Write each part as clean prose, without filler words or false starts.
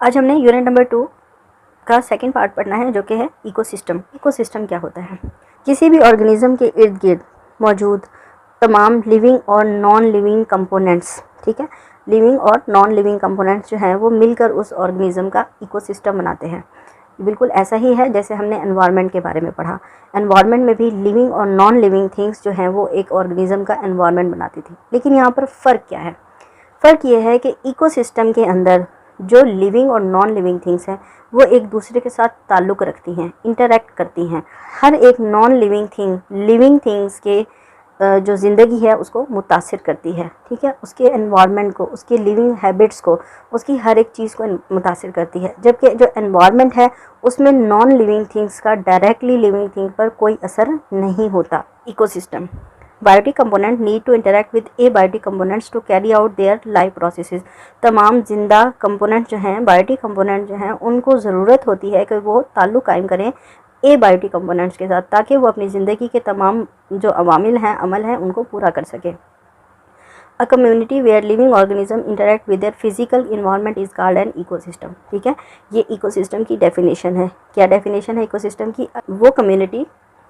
आज हमने unit number 2 का सेकंड पार्ट पढ़ना है, जो कि है इकोसिस्टम। इकोसिस्टम क्या होता है? किसी भी ऑर्गेनिज्म के इर्द गिर्द मौजूद तमाम लिविंग और नॉन लिविंग कंपोनेंट्स, ठीक है, लिविंग और नॉन लिविंग कंपोनेंट्स जो हैं वो मिलकर उस ऑर्गेनिज्म का इकोसिस्टम बनाते हैं। बिल्कुल ऐसा ही है जैसे हमने एनवायरनमेंट के बारे में पढ़ा। एनवायरनमेंट में भी लिविंग और नॉन लिविंग थिंग्स जो हैं वो एक ऑर्गेनिज्म का एनवायरनमेंट बनाती थी। लेकिन यहाँ पर फ़र्क क्या है? फ़र्क ये है कि इकोसिस्टम के अंदर जो लिविंग और नॉन लिविंग थिंग्स हैं वो एक दूसरे के साथ ताल्लुक़ रखती हैं, इंटरेक्ट करती हैं। हर एक non living thing living things के जो ज़िंदगी है उसको मुतासिर करती है, ठीक है, उसके एनवायरनमेंट को, उसकी लिविंग हैबिट्स को, उसकी हर एक चीज़ को मुतासिर करती है। जबकि जो एनवायरनमेंट है उसमें नॉन लिविंग थिंग्स का डायरेक्टली लिविंग थिंग पर कोई असर नहीं होता। Ecosystem biotic component need to interact with abiotic components to carry out their life processes. तमाम जिंदा कंपोनेंट जो हैं, बायोटिक कंपोनेंट जो हैं, उनको ज़रूरत होती है कि वो ताल्लुक़ कायम करें एबायोटिक कंपोनेंट्स के साथ, ताकि वो अपनी ज़िंदगी के तमाम जो अवामिल हैं, अमल हैं, उनको पूरा कर सकें। A community where living organism interact with their physical environment is called an ecosystem. ठीक है, ये इकोसिस्टम की डेफिनेशन है। क्या डेफिनेशन है इकोसिस्टम की? वो कम्युनिटी,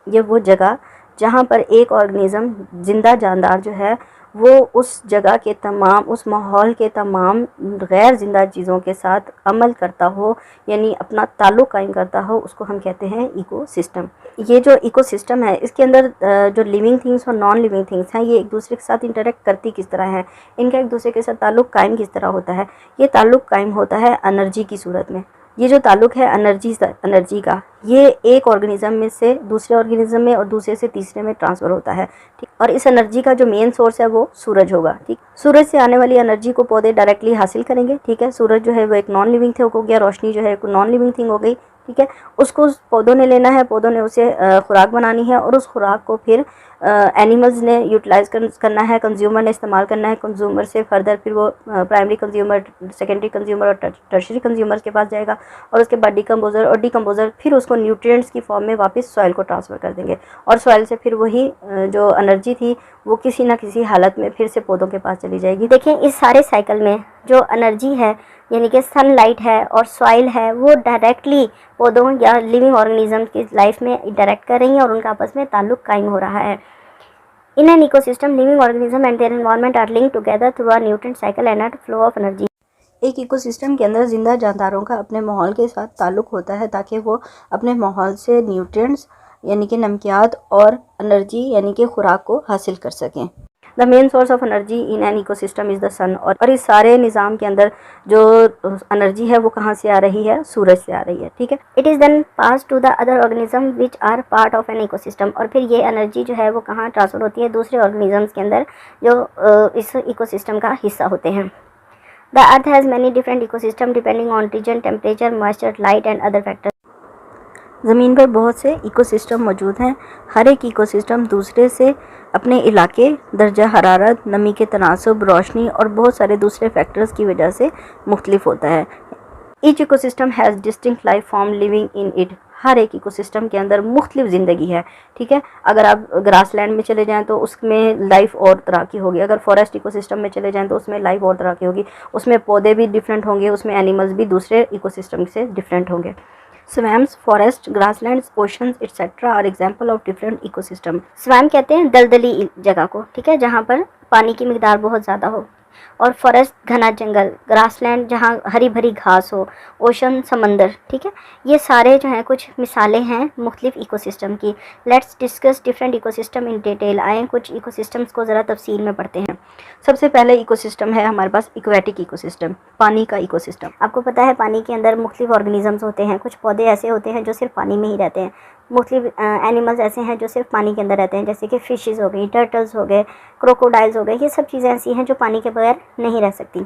ये वो जगह जहाँ पर एक ऑर्गेनिज़म जिंदा जानदार जो है वो उस जगह के तमाम, उस माहौल के तमाम गैर जिंदा चीज़ों के साथ अमल करता हो, यानी अपना ताल्लुक़ कायम करता हो, उसको हम कहते हैं इकोसिस्टम। ये जो इकोसिस्टम है इसके अंदर जो लिविंग थिंग्स और नॉन लिविंग थिंग्स हैं ये एक दूसरे के साथ इंटरेक्ट करती किस तरह है, इनका एक दूसरे के साथ ताल्लुक़ कायम किस तरह होता है? ये ताल्लुक़ कायम होता है एनर्जी की सूरत में। ये जो ताल्लुक़ है एनर्जी का, ये एक ऑर्गेनिज़म में से दूसरे ऑर्गेनिज़म में और दूसरे से तीसरे में ट्रांसफ़र होता है, ठीक। और इस एनर्जी का जो मेन सोर्स है वो सूरज होगा, ठीक। सूरज से आने वाली एनर्जी को पौधे डायरेक्टली हासिल करेंगे, ठीक है। सूरज जो है वो एक नॉन लिविंग थिंग हो गया, रोशनी जो है एक नॉन लिविंग थिंग हो गई, ठीक है। उसको पौधों ने लेना है, पौधों ने उसे खुराक बनानी है और उस खुराक को फिर एनिमल्स ने यूटिलाइज़ करना है, कंज्यूमर ने इस्तेमाल करना है। कंज्यूमर से फर्दर फिर वो प्राइमरी कंज्यूमर, सेकेंडरी कंज्यूमर और टर्शरी कंज्यूमर के पास जाएगा और उसके बाद डिकम्पोजर, और डिकम्पोजर फिर उसको न्यूट्रिएंट्स की फॉर्म में वापस सॉइल को ट्रांसफ़र कर देंगे और सॉइल से फिर वही जो एनर्जी थी वो किसी ना किसी हालत में फिर से पौधों के पास चली जाएगी। देखिए, इस सारे साइकिल में जो एनर्जी है यानी कि सनलाइट है और सॉइल है वो डायरेक्टली पौधों या लिविंग ऑर्गेनिज्म की लाइफ में इंटरेक्ट कर रही हैं और उनका आपस में ताल्लुक़ कायम हो रहा है। In an ecosystem living organism and their environment are linked together through a nutrient cycle and flow of energy. एक इकोसिस्टम के अंदर जिंदा जानदारों का अपने माहौल के साथ ताल्लुक़ होता है ताकि वो अपने माहौल से न्यूट्रिएंट्स यानी कि नमकियात और एनर्जी यानी कि खुराक को हासिल कर सकें। The main source of energy in an ecosystem is the sun. और इस सारे निज़ाम के अंदर जो एनर्जी है वो कहाँ से आ रही है? सूरज से आ रही है, ठीक है। It is then pass to the other organism which are part of an ecosystem. और फिर ये एनर्जी जो है वो कहाँ ट्रांसफ़र होती है? दूसरे ऑर्गेनिजम्स के अंदर जो इस इकोसिस्टम का हिस्सा होते हैं। The earth has many different ecosystem depending on region, temperature, moisture, light and other factors. ज़मीन पर बहुत से इकोसिस्टम मौजूद हैं। हर एक इकोसिस्टम दूसरे से अपने इलाके, दर्जा हरारत, नमी के तनासुब, रोशनी और बहुत सारे दूसरे फैक्टर्स की वजह से मुख्तलिफ होता है। Each ecosystem has distinct life form living in it. हर एक इकोसिस्टम के अंदर मुख्तलिफ ज़िंदगी है, ठीक है। अगर आप ग्रासलैंड में चले जाएं तो उसमें लाइफ और तरह की होगी। अगर फॉरेस्ट इकोसिस्टम में चले जाएं तो उसमें लाइफ और तरह की होगी। उसमें पौधे भी डिफरेंट होंगे, उसमें एनिमल्स भी दूसरे इकोसिस्टम से डिफरेंट होंगे। Swamps, forest, grasslands, oceans etcetera are example of different ecosystem. Swamp कहते हैं दलदली जगह को, ठीक है, जहाँ पर पानी की मिकदार बहुत ज़्यादा हो। और फॉरेस्ट घना जंगल, ग्रासलैंड जहाँ हरी भरी घास हो, ओशन समंदर, ठीक है। ये सारे जो हैं कुछ मिसालें हैं मुख्तलिफ इकोसिस्टम की। Let's discuss different ecosystem in detail. आए कुछ इकोसिस्टम्स को ज़रा तफसील में पढ़ते हैं। सबसे पहले इकोसिस्टम है हमारे पास एक्वेटिक इकोसिस्टम, पानी का इकोसिस्टम। आपको पता है पानी के अंदर मुख्तलिफ ऑर्गेनिजम्स होते हैं। कुछ पौधे ऐसे होते हैं जो सिर्फ पानी में ही रहते हैं। मुख्तलिफ एनिमल्स ऐसे हैं जो सिर्फ पानी के अंदर रहते हैं, जैसे कि फ़िशेज़ हो गई, टर्टल्स हो गए, क्रोकोडाइल्स हो गए। ये सब चीज़ें ऐसी हैं जो पानी के बगैर नहीं रह सकती।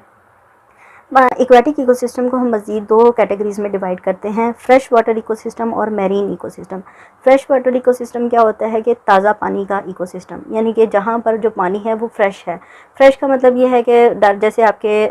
एक्वेटिक इकोसिस्टम को हम मज़ीद दो कैटेगरीज में डिवाइड करते हैं, फ्रेश वाटर इकोसिस्टम और marine ecosystem. Fresh water ecosystem क्या होता है कि ताज़ा पानी का इकोसिस्टम, यानी कि जहाँ पर जो पानी है वो फ्रेश है। फ्रेश का मतलब ये है कि जैसे आपके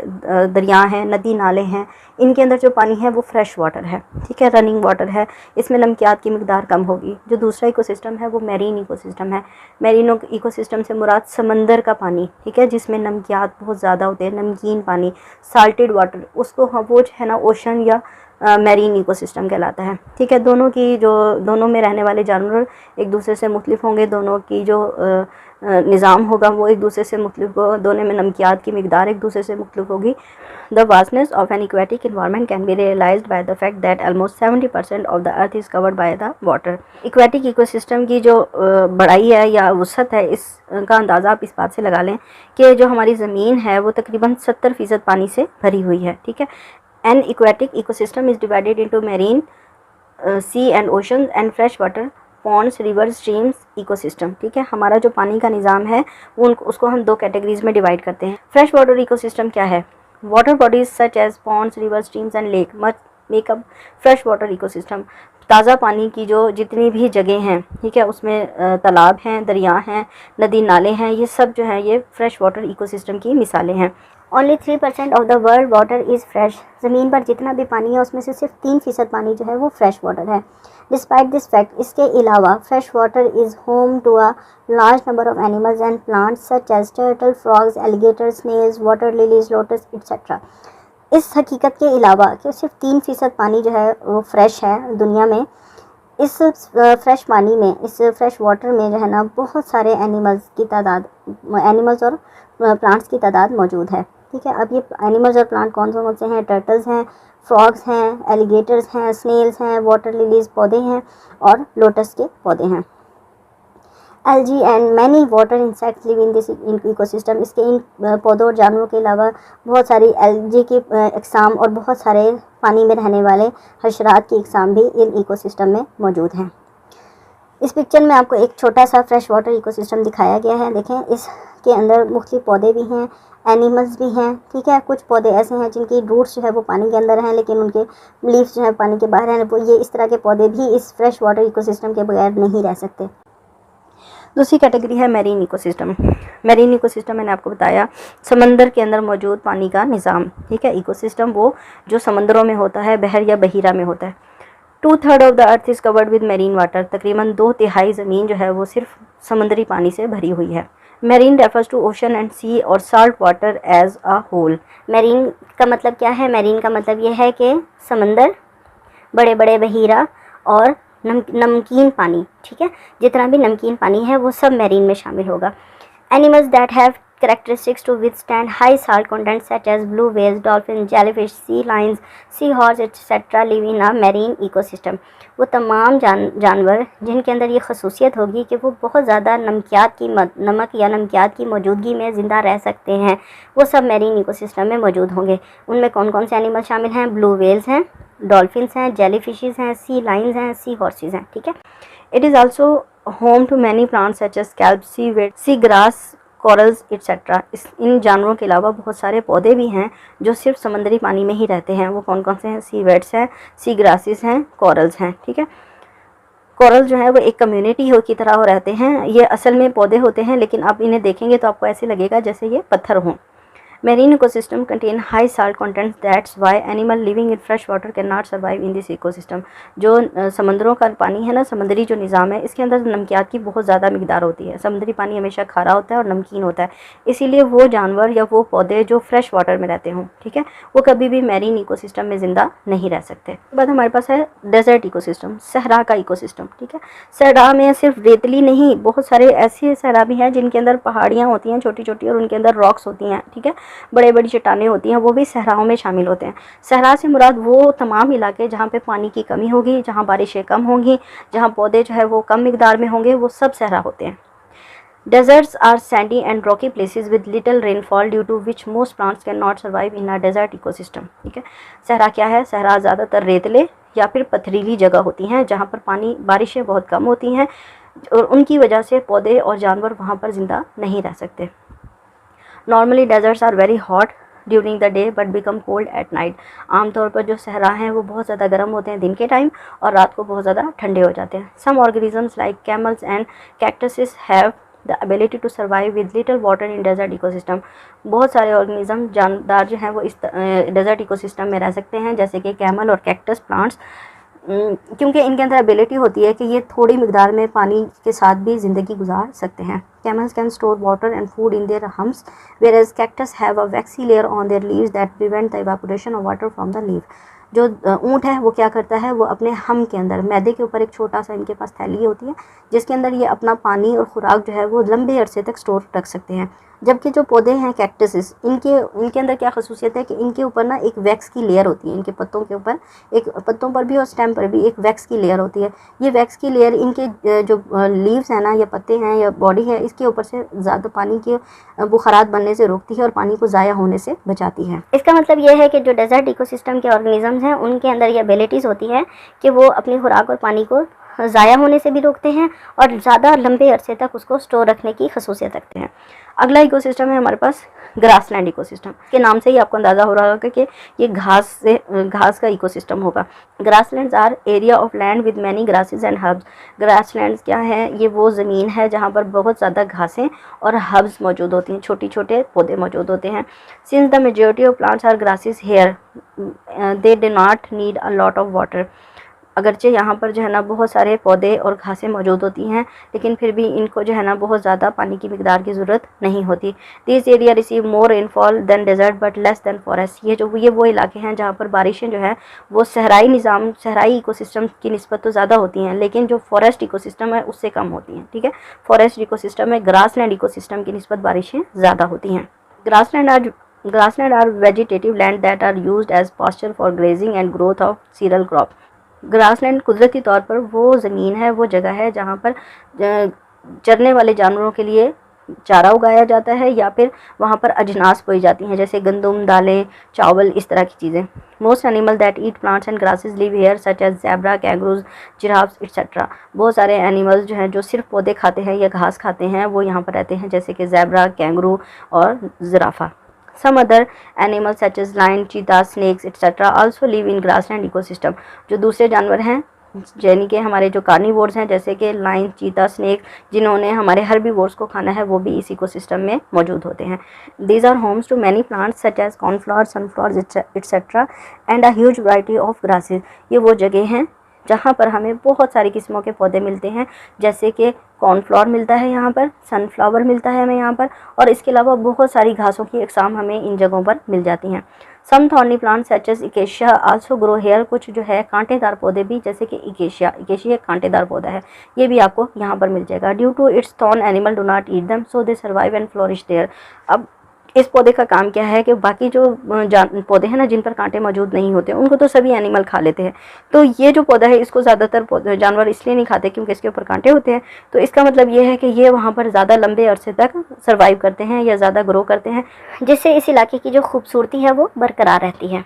दरिया हैं, नदी नाले हैं, इनके अंदर जो पानी है वो फ्रेश वाटर है, ठीक है, रनिंग वाटर है। इसमें नमकियात की मिकदार कम होगी। जो दूसरा इकोसिस्टम है वो मैरीन इकोसिस्टम है। मैरीन इकोसिस्टम से मुराद समंदर का पानी, ठीक है, जिसमें नमकियात बहुत ज़्यादा होते हैं, नमकीन पानी, साल्टेड सॉलिड वाटर, उसको वो जो है ना ओशन या मैरीन इकोसिस्टम कहलाता है। ठीक है, दोनों में रहने वाले जानवर एक दूसरे से मुख्तलिफ होंगे, दोनों की जो निज़ाम होगा वो एक दूसरे से मुख्तलिफ होगा, दोनों में नमकियात की मिकदार एक दूसरे से मुख्तलिफ होगी। The vastness of an aquatic environment can be realized by the fact that almost 70% of the earth is covered by the water. Aquatic ecosystem की जो बड़ाई है या वसअत है, इसका अंदाज़ा आप इस बात से लगा लें कि जो हमारी ज़मीन है वो तकरीबन 70% पानी से भरी हुई है। ठीक है, An aquatic ecosystem is divided into marine, sea and oceans and freshwater ponds, rivers, streams, ecosystem। ठीक है, हमारा जो पानी का निज़ाम है उसको हम दो कैटेगरीज में डिवाइड करते हैं। फ्रेश वाटर इकोसिस्टम क्या है? Water bodies such as ponds, rivers, streams and lake much make up fresh water ecosystem. ताज़ा पानी की जो जितनी भी जगह हैं, ठीक है, उसमें तालाब हैं, दरिया हैं, नदी नाले हैं, ये सब जो है ये फ्रेश वाटर इकोसिस्टम की मिसालें हैं। Only 3% of the world water is fresh. ज़मीन पर जितना भी पानी है उसमें से सिर्फ 3% पानी जो है वो फ्रेश वाटर है। डिस्पाइट दिस फैक्ट, इसके अलावा fresh water is home to a large number of animals and plants such as turtle, frogs, alligator, snails, water lilies, lotus etcetera. इस हकीकत के अलावा कि सिर्फ 3% पानी जो है वो फ्रेश है दुनिया में, इस फ्रेश पानी में, इस फ्रेश वाटर में जो है ना बहुत सारे एनिमल्स और प्लांट्स की तादाद मौजूद है। ठीक है, अब ये एनिमल्स और प्लांट कौन से हैं? टर्टल्स हैं, फ्रॉग्स हैं, एलिगेटर्स हैं, स्नेल्स हैं, वाटर लिलीज पौधे हैं और लोटस के पौधे हैं। Algae and many water insects live in this ecosystem. इसके इन पौधों और जानवरों के अलावा बहुत सारी एल्गी की अक़साम और बहुत सारे पानी में रहने वाले हशरात की अक़साम भी इन इकोसिस्टम में मौजूद हैं। इस पिक्चर में आपको एक छोटा सा फ्रेश वाटर इकोसिस्टम दिखाया गया है। देखें, इसके अंदर मुख्तलिफ पौधे भी हैं, एनिमल्स भी हैं। ठीक है, कुछ पौधे ऐसे हैं जिनकी रूट्स जो है वो पानी के अंदर हैं लेकिन उनके लीव्स जो है पानी के बाहर हैं। वो ये इस तरह के पौधे भी इस फ्रेश वाटर इकोसिस्टम के बगैर नहीं रह सकते। दूसरी कैटेगरी है मैरीन इकोसिस्टम। मैरीन इकोसिस्टम मैंने आपको बताया समंदर के अंदर मौजूद पानी का निज़ाम। ठीक है, इकोसिस्टम वो जो समंदरों में होता है, बहर या बहीरा में होता है। 2/3 of the earth is covered with marine water. तकरीबन 2/3 ज़मीन जो है वो सिर्फ समंदरी पानी से भरी हुई है। Marine refers to ocean and sea और salt water as a whole. Marine का मतलब क्या है? मैरीन का मतलब ये है कि समंदर, बड़े बड़े बहीरा और नमकीन पानी। ठीक है, जितना भी नमकीन पानी है वो सब मैरीन में शामिल होगा। Animals that have characteristics to withstand high salt content such as blue whales, dolphins, jellyfish, sea lions, sea horse etc. live in a marine ecosystem। वो तमाम जानवर जिनके अंदर ये खसूसियत होगी कि वो बहुत ज़्यादा नमक या नमकियात की मौजूदगी में ज़िंदा रह सकते हैं, वो सब मैरीन इकोसिस्टम में मौजूद होंगे। उनमें कौन कौन से एनिमल शामिल हैं? ब्लू वेल्स हैं, डॉल्फिन्स हैं, जेलीफिशेस हैं, सी लाइन्स हैं, सी हॉर्सेस हैं। ठीक है, it is also home to many plants such as scalp, seaweed, sea grass, corals etcetera. इन जानवरों के अलावा बहुत सारे पौधे भी हैं जो सिर्फ समंदरी पानी में ही रहते हैं। वो कौन कौन से हैं? सी वेड्स हैं, सी ग्रासेस हैं, कॉरल्स हैं। ठीक है, कॉरल जो है वो एक कम्युनिटी की तरह हो रहते हैं। ये असल में पौधे होते हैं लेकिन आप इन्हें देखेंगे तो आपको ऐसे लगेगा जैसे ये पत्थर हों। Marine ecosystem contain high salt content, that's why animal living in fresh water cannot survive in this ecosystem। जो समंदरों का पानी है ना, समंदरी जो निज़ाम है, इसके अंदर नमकियात की बहुत ज़्यादा मिकदार होती है। समुद्री पानी हमेशा खारा होता है और नमकीन होता है, इसीलिए वो जानवर या वो पौधे जो फ्रेश वाटर में रहते हों, ठीक है, वो कभी भी मैरीन इकोसिस्टम में ज़िंदा नहीं रह सकते। उसके बाद हमारे पास है डेजर्ट इकोसिस्टम, सहरा का इकोसिस्टम। ठीक है, सहरा में सिर्फ रेतली नहीं, बहुत सारे ऐसे सहरा भी हैं जिनके अंदर पहाड़ियाँ होती हैं छोटी छोटी और उनके अंदर रॉक्स होती हैं। ठीक है, बड़े बड़ी चट्टानें होती हैं, वो भी सहराओं में शामिल होते हैं। सहरा से मुराद वो तमाम इलाके जहाँ पे पानी की कमी होगी, जहाँ बारिशें कम होंगी, जहाँ पौधे जो है वो कम मिकदार में होंगे, वो सब सहरा होते हैं। Deserts are sandy and rocky places with little rainfall due to which most plants cannot survive in a desert ecosystem। ठीक है, सहरा क्या है? सहरा ज़्यादातर रेतले या फिर पथरीली जगह होती हैं जहाँ पर पानी बारिशें बहुत कम होती हैं और उनकी वजह से पौधे और जानवर वहाँ पर ज़िंदा नहीं रह सकते। Normally deserts are very hot during the day but become cold at night. आमतौर पर जो सहरा हैं वो बहुत ज़्यादा गर्म होते हैं दिन के टाइम और रात को बहुत ज़्यादा ठंडे हो जाते हैं। Some organisms like camels and cactuses have the ability to survive with little water in desert ecosystem. बहुत सारे ऑर्गेनिज्म जानदार जो हैं वो इस डेजर्ट इकोसिस्टम में रह सकते हैं, जैसे कि कैमल और कैक्टस प्लांट्स क्योंकि इनके अंदर एबिलिटी होती है कि ये थोड़ी मिकदार में पानी के साथ भी ज़िंदगी गुजार सकते हैं। Camels can store water and food in their humps, whereas cactus have a waxy layer on their leaves that prevent the evaporation of water from the leaf. जो ऊँट है वो क्या करता है, वो अपने हम के अंदर मैदे के ऊपर एक छोटा सा इनके पास थैली होती है जिसके अंदर ये अपना पानी और खुराक जो है वो लंबे अरसे तक स्टोर रख सकते हैं। जबकि जो पौधे हैं कैक्टसेस, इनके अंदर क्या खसूसियत है कि इनके ऊपर ना एक वैक्स की लेयर होती है। इनके पत्तों के ऊपर, एक पत्तों पर भी और स्टेम पर भी एक वैक्स की लेयर होती है। ये वैक्स की लेयर इनके जो लीव्स हैं ना, या पत्ते हैं या बॉडी है, इसके ऊपर से ज़्यादा पानी के बुखारात बनने से रोकती है और पानी को ज़ाया होने से बचाती है। इसका मतलब ये है कि जो डेजर्ट इकोसिस्टम के ऑर्गेनिजम्स हैं उनके अंदर ये एबिलिटीज़ होती है कि वो अपनी खुराक और पानी को ज़ाया होने से भी रोकते हैं और ज़्यादा लंबे अरसे तक उसको स्टोर रखने की खसूसियत रखते हैं। अगला इकोसिस्टम है हमारे पास ग्रासलैंड इकोसिस्टम। के नाम से ही आपको अंदाज़ा हो रहा होगा कि ये घास का इकोसिस्टम होगा। Grasslands are area of land with many grasses and herbs. Grasslands क्या है, ये वो ज़मीन है जहाँ पर बहुत ज़्यादा घासें और हर्ब्स मौजूद होती हैं, छोटे छोटे पौधे मौजूद होते हैं। Since the majority of plants are grasses here, they do not need a lot of water. अगरचे यहाँ पर जो है ना बहुत सारे पौधे और घासें मौजूद होती हैं, लेकिन फिर भी इनको जो है ना बहुत ज़्यादा पानी की मिकदार की ज़रूरत नहीं होती। This area receive more rainfall than desert but less than forest. ये वो इलाके हैं जहाँ पर बारिशें जो है वो सहराई इकोसिस्टम की निस्बत तो ज़्यादा होती हैं, लेकिन जो फॉरेस्ट इकोसिस्टम है उससे कम होती हैं। ठीक है, फॉरेस्ट इकोसिस्टम में ग्रासलैंड इकोसिस्टम की निस्बत बारिशें ज़्यादा होती हैं। Grassland are vegetative land that are used as pasture for grazing and growth of cereal crop. Grassland कुदरती तौर पर वो ज़मीन है, वो जगह है जहाँ पर चरने वाले जानवरों के लिए चारा उगाया जाता है या फिर वहाँ पर अजनास बोई जाती हैं, जैसे गंदम, दालें, चावल, इस तरह की चीज़ें। Most animal that eat plants and grasses live here such as zebra, kangaroos, giraffes etcetera. बहुत सारे एनिमल्स जो हैं जो सिर्फ पौधे खाते हैं या घास खाते हैं वो यहाँ पर रहते हैं, जैसे कि ज़ेब्रा, कैंगरू और जिराफा। Some other animals such as lion, cheetah, snakes, etc. also live in grassland ecosystem. जो दूसरे जानवर हैं यानी कि हमारे जो कार्निवोर्स हैं जैसे कि लाइन, चीता, स्नेक, जिन्होंने हमारे हर्बीवोर्स को खाना है, वो भी इस इकोसिस्टम में मौजूद होते हैं। These are homes to many plants such as cornflowers, sunflowers, etc. and a huge variety of grasses. ये वो जगह हैं जहाँ पर हमें बहुत सारी किस्मों के पौधे मिलते हैं, जैसे कि कॉर्नफ्लावर मिलता है यहाँ पर, सनफ्लावर मिलता है हमें यहाँ पर, और इसके अलावा बहुत सारी घासों की अक़साम हमें इन जगहों पर मिल जाती हैं। Some thorny plant such as acacia also grow here. कुछ जो है कांटेदार पौधे भी, जैसे कि इकेशिया एक कांटेदार पौधा है, ये भी आपको यहाँ पर मिल जाएगा। Due to its thorn animal do not eat them so they survive and flourish there. अब इस पौधे का काम क्या है कि बाकी जो पौधे हैं ना जिन पर कांटे मौजूद नहीं होते उनको तो सभी एनिमल खा लेते हैं, तो ये जो पौधा है इसको ज़्यादातर जानवर इसलिए नहीं खाते क्योंकि इसके ऊपर कांटे होते हैं। तो इसका मतलब ये है कि ये वहाँ पर ज़्यादा लंबे अरसे तक सर्वाइव करते हैं या ज़्यादा ग्रो करते हैं, जिससे इस इलाके की जो खूबसूरती है वो बरकरार रहती है।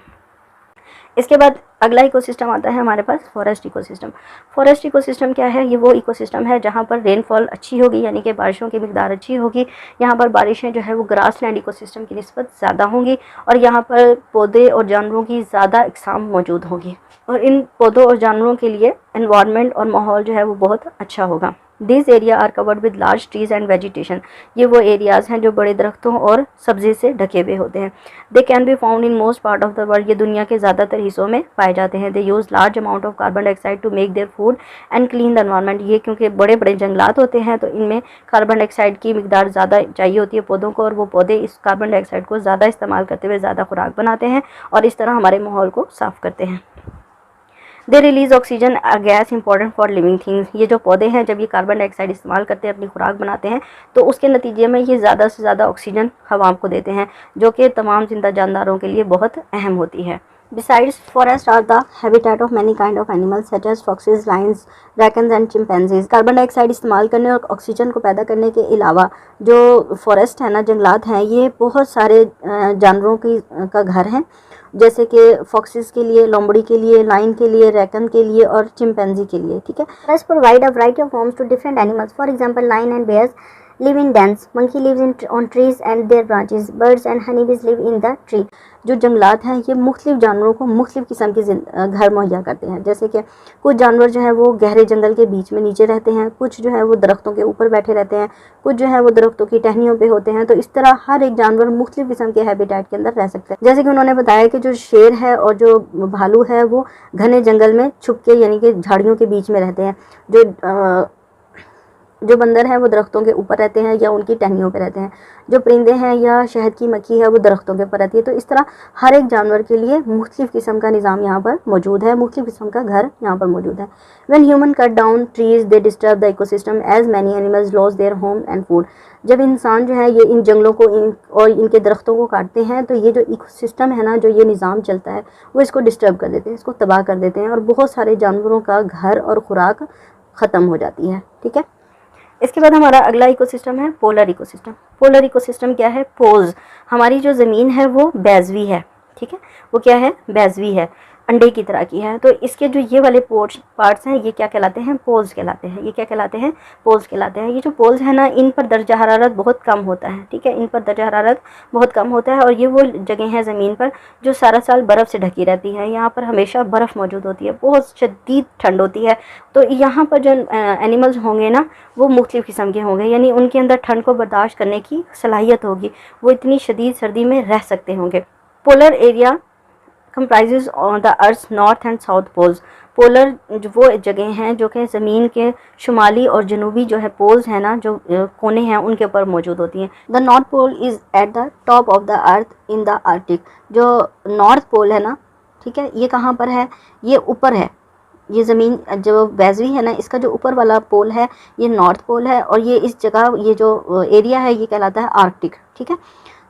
इसके बाद अगला इकोसिस्टम आता है हमारे पास फॉरेस्ट इकोसिस्टम। फॉरेस्ट इकोसिस्टम क्या है, ये वो इकोसिस्टम है जहाँ पर रेनफॉल अच्छी होगी, यानी कि बारिशों की मिकदार अच्छी होगी। यहाँ पर बारिशें जो है वो ग्रासलैंड इकोसिस्टम की निस्बत ज़्यादा होंगी और यहाँ पर पौधे और जानवरों की ज़्यादा अक़साम मौजूद होगी और इन पौधों और जानवरों के लिए एनवायरनमेंट और माहौल जो है वो बहुत अच्छा होगा। This area are covered with large trees and vegetation. ये वो एरियाज़ हैं जो बड़े दरख्तों और सब्ज़ी से ढके हुए होते हैं। They can be found in most part of the world. ये दुनिया के ज़्यादातर हिस्सों में पाए जाते हैं। They use large amount of carbon dioxide to make their food and clean the environment. ये क्योंकि बड़े बड़े जंगलात होते हैं तो इनमें कार्बन डाइऑक्साइड की मिकदार ज़्यादा चाहिए होती है पौधों को, और वो पौधे इस कार्बन डाइऑक्साइड को ज़्यादा इस्तेमाल करते हुए ज़्यादा खुराक बनाते हैं और इस तरह हमारे माहौल को साफ़ करते हैं। They release oxygen, a gas important for living things. ये जो पौधे हैं जब ये कार्बन डाइऑक्साइड इस्तेमाल करते हैं, अपनी खुराक बनाते हैं, तो उसके नतीजे में ये ज़्यादा से ज़्यादा ऑक्सीजन हवा को देते हैं, जो कि तमाम जिंदा जानदारों के लिए बहुत अहम होती है। Besides, forests are the habitat of many kind of animals such as foxes, lions, raccoons and chimpanzees. Carbon dioxide इस्तेमाल करने और ऑक्सीजन को पैदा करने के अलावा जो फॉरेस्ट है ना, जंगलात हैं, ये बहुत सारे जानवरों का घर हैं, जैसे कि फॉक्सेस के लिए, लोमड़ी के लिए, लाइन के लिए, रैकन के लिए और चिंपैंजी के लिए। ठीक है, Forests provide a variety of homes to different animals. For example, lion and bears live in dens. Monkey lives on trees and their branches. Birds and honeybees live in the tree. जो जंगलात हैं ये मुख्तलिफ जानवरों को मुख्तलिफ किस्म के घर मुहैया करते हैं। जैसे कि कुछ जानवर जो है वो गहरे जंगल के बीच में नीचे रहते हैं, कुछ जो है वो दरख्तों के ऊपर बैठे रहते हैं, कुछ जो है वो दरख्तों की टहनियों पे होते हैं। तो इस तरह हर एक जानवर मुख्तलिफ किस्म के हैबिटेट के अंदर रह सकते हैं। जैसे कि उन्होंने बताया कि जो शेर है और जो भालू है वो घने जंगल में छुप के यानी कि झाड़ियों के बीच में रहते हैं। जो बंदर हैं वो दरख्तों के ऊपर रहते हैं या उनकी टहनियों पे रहते हैं। जो परिंदे हैं या शहद की मक्खी है वो दरख्तों के ऊपर रहती है। तो इस तरह हर एक जानवर के लिए मुख्तलिफ किस्म का निज़ाम यहाँ पर मौजूद है, मुख्तलिफ किस्म का घर यहाँ पर मौजूद है। When human cut down trees they disturb the ecosystem as many animals loss their home and food. जब इंसान जो है ये इन जंगलों को और इनके दरख्तों को काटते हैं तो ये जो इकोसिस्टम है ना, जो ये निज़ाम चलता है वो इसको डिस्टर्ब कर देते हैं, इसको तबाह कर देते हैं और बहुत सारे जानवरों का घर और खुराक ख़त्म हो जाती है। ठीक है, इसके बाद हमारा अगला इकोसिस्टम है पोलर इकोसिस्टम। पोलर इकोसिस्टम क्या है? पोल्स। हमारी जो ज़मीन है वो बैजवी है। ठीक है, वो क्या है? बैजवी है, अंडे की तरह की है। तो इसके जो ये वाले पार्ट्स हैं ये क्या कहलाते हैं? पोल्स कहलाते हैं। ये क्या कहलाते हैं? पोल्स कहलाते हैं। ये जो पोल्स हैं ना, इन पर दर्जा हरारत बहुत कम होता है। ठीक है, इन पर दर्जा हरारत बहुत कम होता है और ये वो जगह है ज़मीन पर जो सारा साल बर्फ़ से ढकी रहती है। यहाँ पर हमेशा बर्फ़ मौजूद होती है, बहुत शदीद ठंड होती है। तो यहाँ पर जो एनिमल्स होंगे ना वो मुख्तलिफ़ किस्म के होंगे, यानी उनके अंदर ठंड को बर्दाश्त करने की सलाहियत होगी, वो इतनी शदीद सर्दी में रह सकते होंगे। Polar area comprises on the Earth's north and south poles। Polar जो वो जगह हैं जो कि ज़मीन के शुमाली और जनूबी जो है पोल्स हैं ना, जो कोने हैं उनके ऊपर मौजूद होती हैं। The north pole is at the top of the earth in the Arctic. जो नॉर्थ पोल है ना, ठीक है, ये कहाँ पर है? ये ऊपर है। ये ज़मीन जो बैजवी है ना, इसका जो ऊपर वाला पोल है ये नॉर्थ पोल है और ये इस जगह ये जो एरिया है ये कहलाता है आर्कटिक। ठीक है,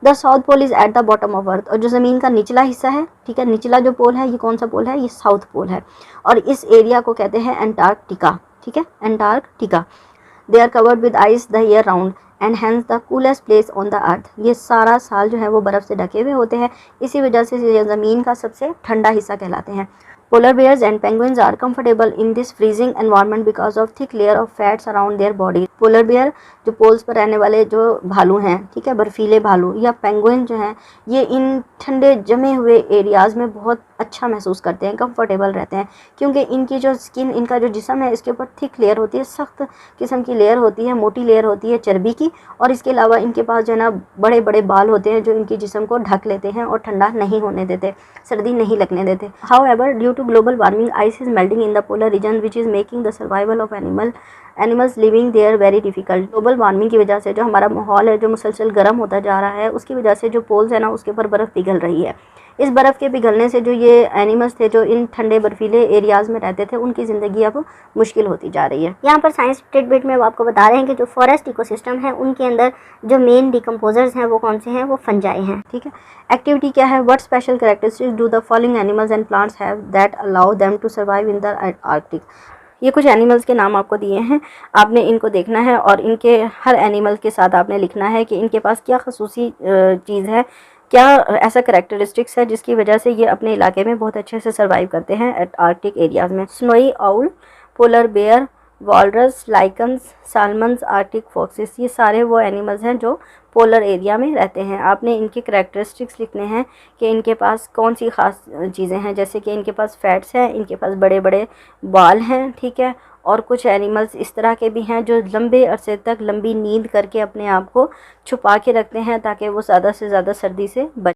the south pole is at the bottom of earth. और जो ज़मीन का निचला हिस्सा है, ठीक है, निचला जो पोल है ये कौन सा पोल है? ये साउथ पोल है और इस एरिया को कहते हैं एंटार्कटिका। ठीक है, Antarctica. They are covered with ice the year round and hence the coolest place on the earth. ये सारा साल जो है वो बर्फ़ से ढके हुए होते हैं, इसी वजह से ये ज़मीन का सबसे ठंडा हिस्सा कहलाते हैं। Polar bears and penguins are comfortable in this freezing environment because of thick layer of fats around their body। Polar bear जो पोल्स पर रहने वाले जो भालू हैं, ठीक है, बर्फीले भालू या पेंगुइन जो हैं, ये इन ठंडे जमे हुए एरियाज़ में बहुत अच्छा महसूस करते हैं, कंफर्टेबल रहते हैं, क्योंकि इनकी जो स्किन, इनका जो जिस्म है इसके ऊपर थिक लेयर होती है, सख्त किस्म की लेयर होती है, मोटी लेयर होती है चर्बी की। और इसके अलावा इनके पास जो है ना बड़े बड़े बाल होते हैं जो इनकी जिस्म को ढक लेते हैं और ठंडा नहीं होने देते, सर्दी नहीं लगने देते। However due to global warming ice is melting in the polar region which is making the survival of animals living there very difficult. Global warming की वजह से जो हमारा माहौल है जो मुसलसल गर्म होता जा रहा है, उसकी वजह से जो पोल्स है ना उसके ऊपर बर्फ़ पिघल रही है। इस बर्फ़ के पिघलने से जो ये एनिमल्स थे जो इन ठंडे बर्फीले एरियाज़ में रहते थे उनकी ज़िंदगी अब मुश्किल होती जा रही है। यहाँ पर साइंस टिडबिट में वो आपको बता रहे हैं कि जो फॉरेस्ट इकोसिस्टम है उनके अंदर जो मेन डिकम्पोजर्स हैं वो कौन से हैं? वो फंजाई हैं। ठीक है, एक्टिविटी क्या है? What special characteristics do the following animals and plants have that allow them to survive in the Arctic. ये कुछ एनिमल्स के नाम आपको दिए हैं, आपने इनको देखना है और इनके हर एनिमल के साथ आपने लिखना है कि इनके पास क्या खसूसी चीज़ है, क्या ऐसा करैक्टरिस्टिक्स है जिसकी वजह से ये अपने इलाके में बहुत अच्छे से सर्वाइव करते हैं आर्कटिक एरियाज़ में। Snowy owl, polar bear, walrus, lichens, salmons, Arctic foxes, ये सारे वो एनिमल्स हैं जो पोलर एरिया में रहते हैं। आपने इनके करैक्टरिस्टिक्स लिखने हैं कि इनके पास कौन सी ख़ास चीज़ें हैं, जैसे कि इनके पास फैट्स हैं, इनके पास बड़े बड़े बाल हैं, ठीक है, और कुछ एनिमल्स इस तरह के भी हैं जो लंबे अरसे तक लंबी नींद करके अपने आप को छुपा के रखते हैं ताकि वो ज़्यादा से ज़्यादा सर्दी से बच